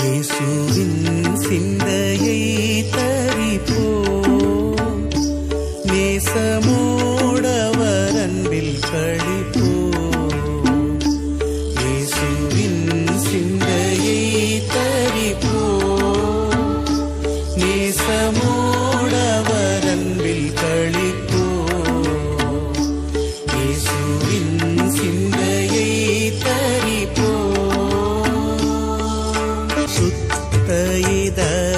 இயேசுவின் சிந்தையை தரிப்போம், நேசமோடவர் அன்பில் களிப்போம். இயேசுவின் சிந்தையை தரிப்போம், நேசமோடவர் அன்பில் களிப்போம். இயேசுவின் சிந்தையை தரிப்போம். சுத்த இதயம்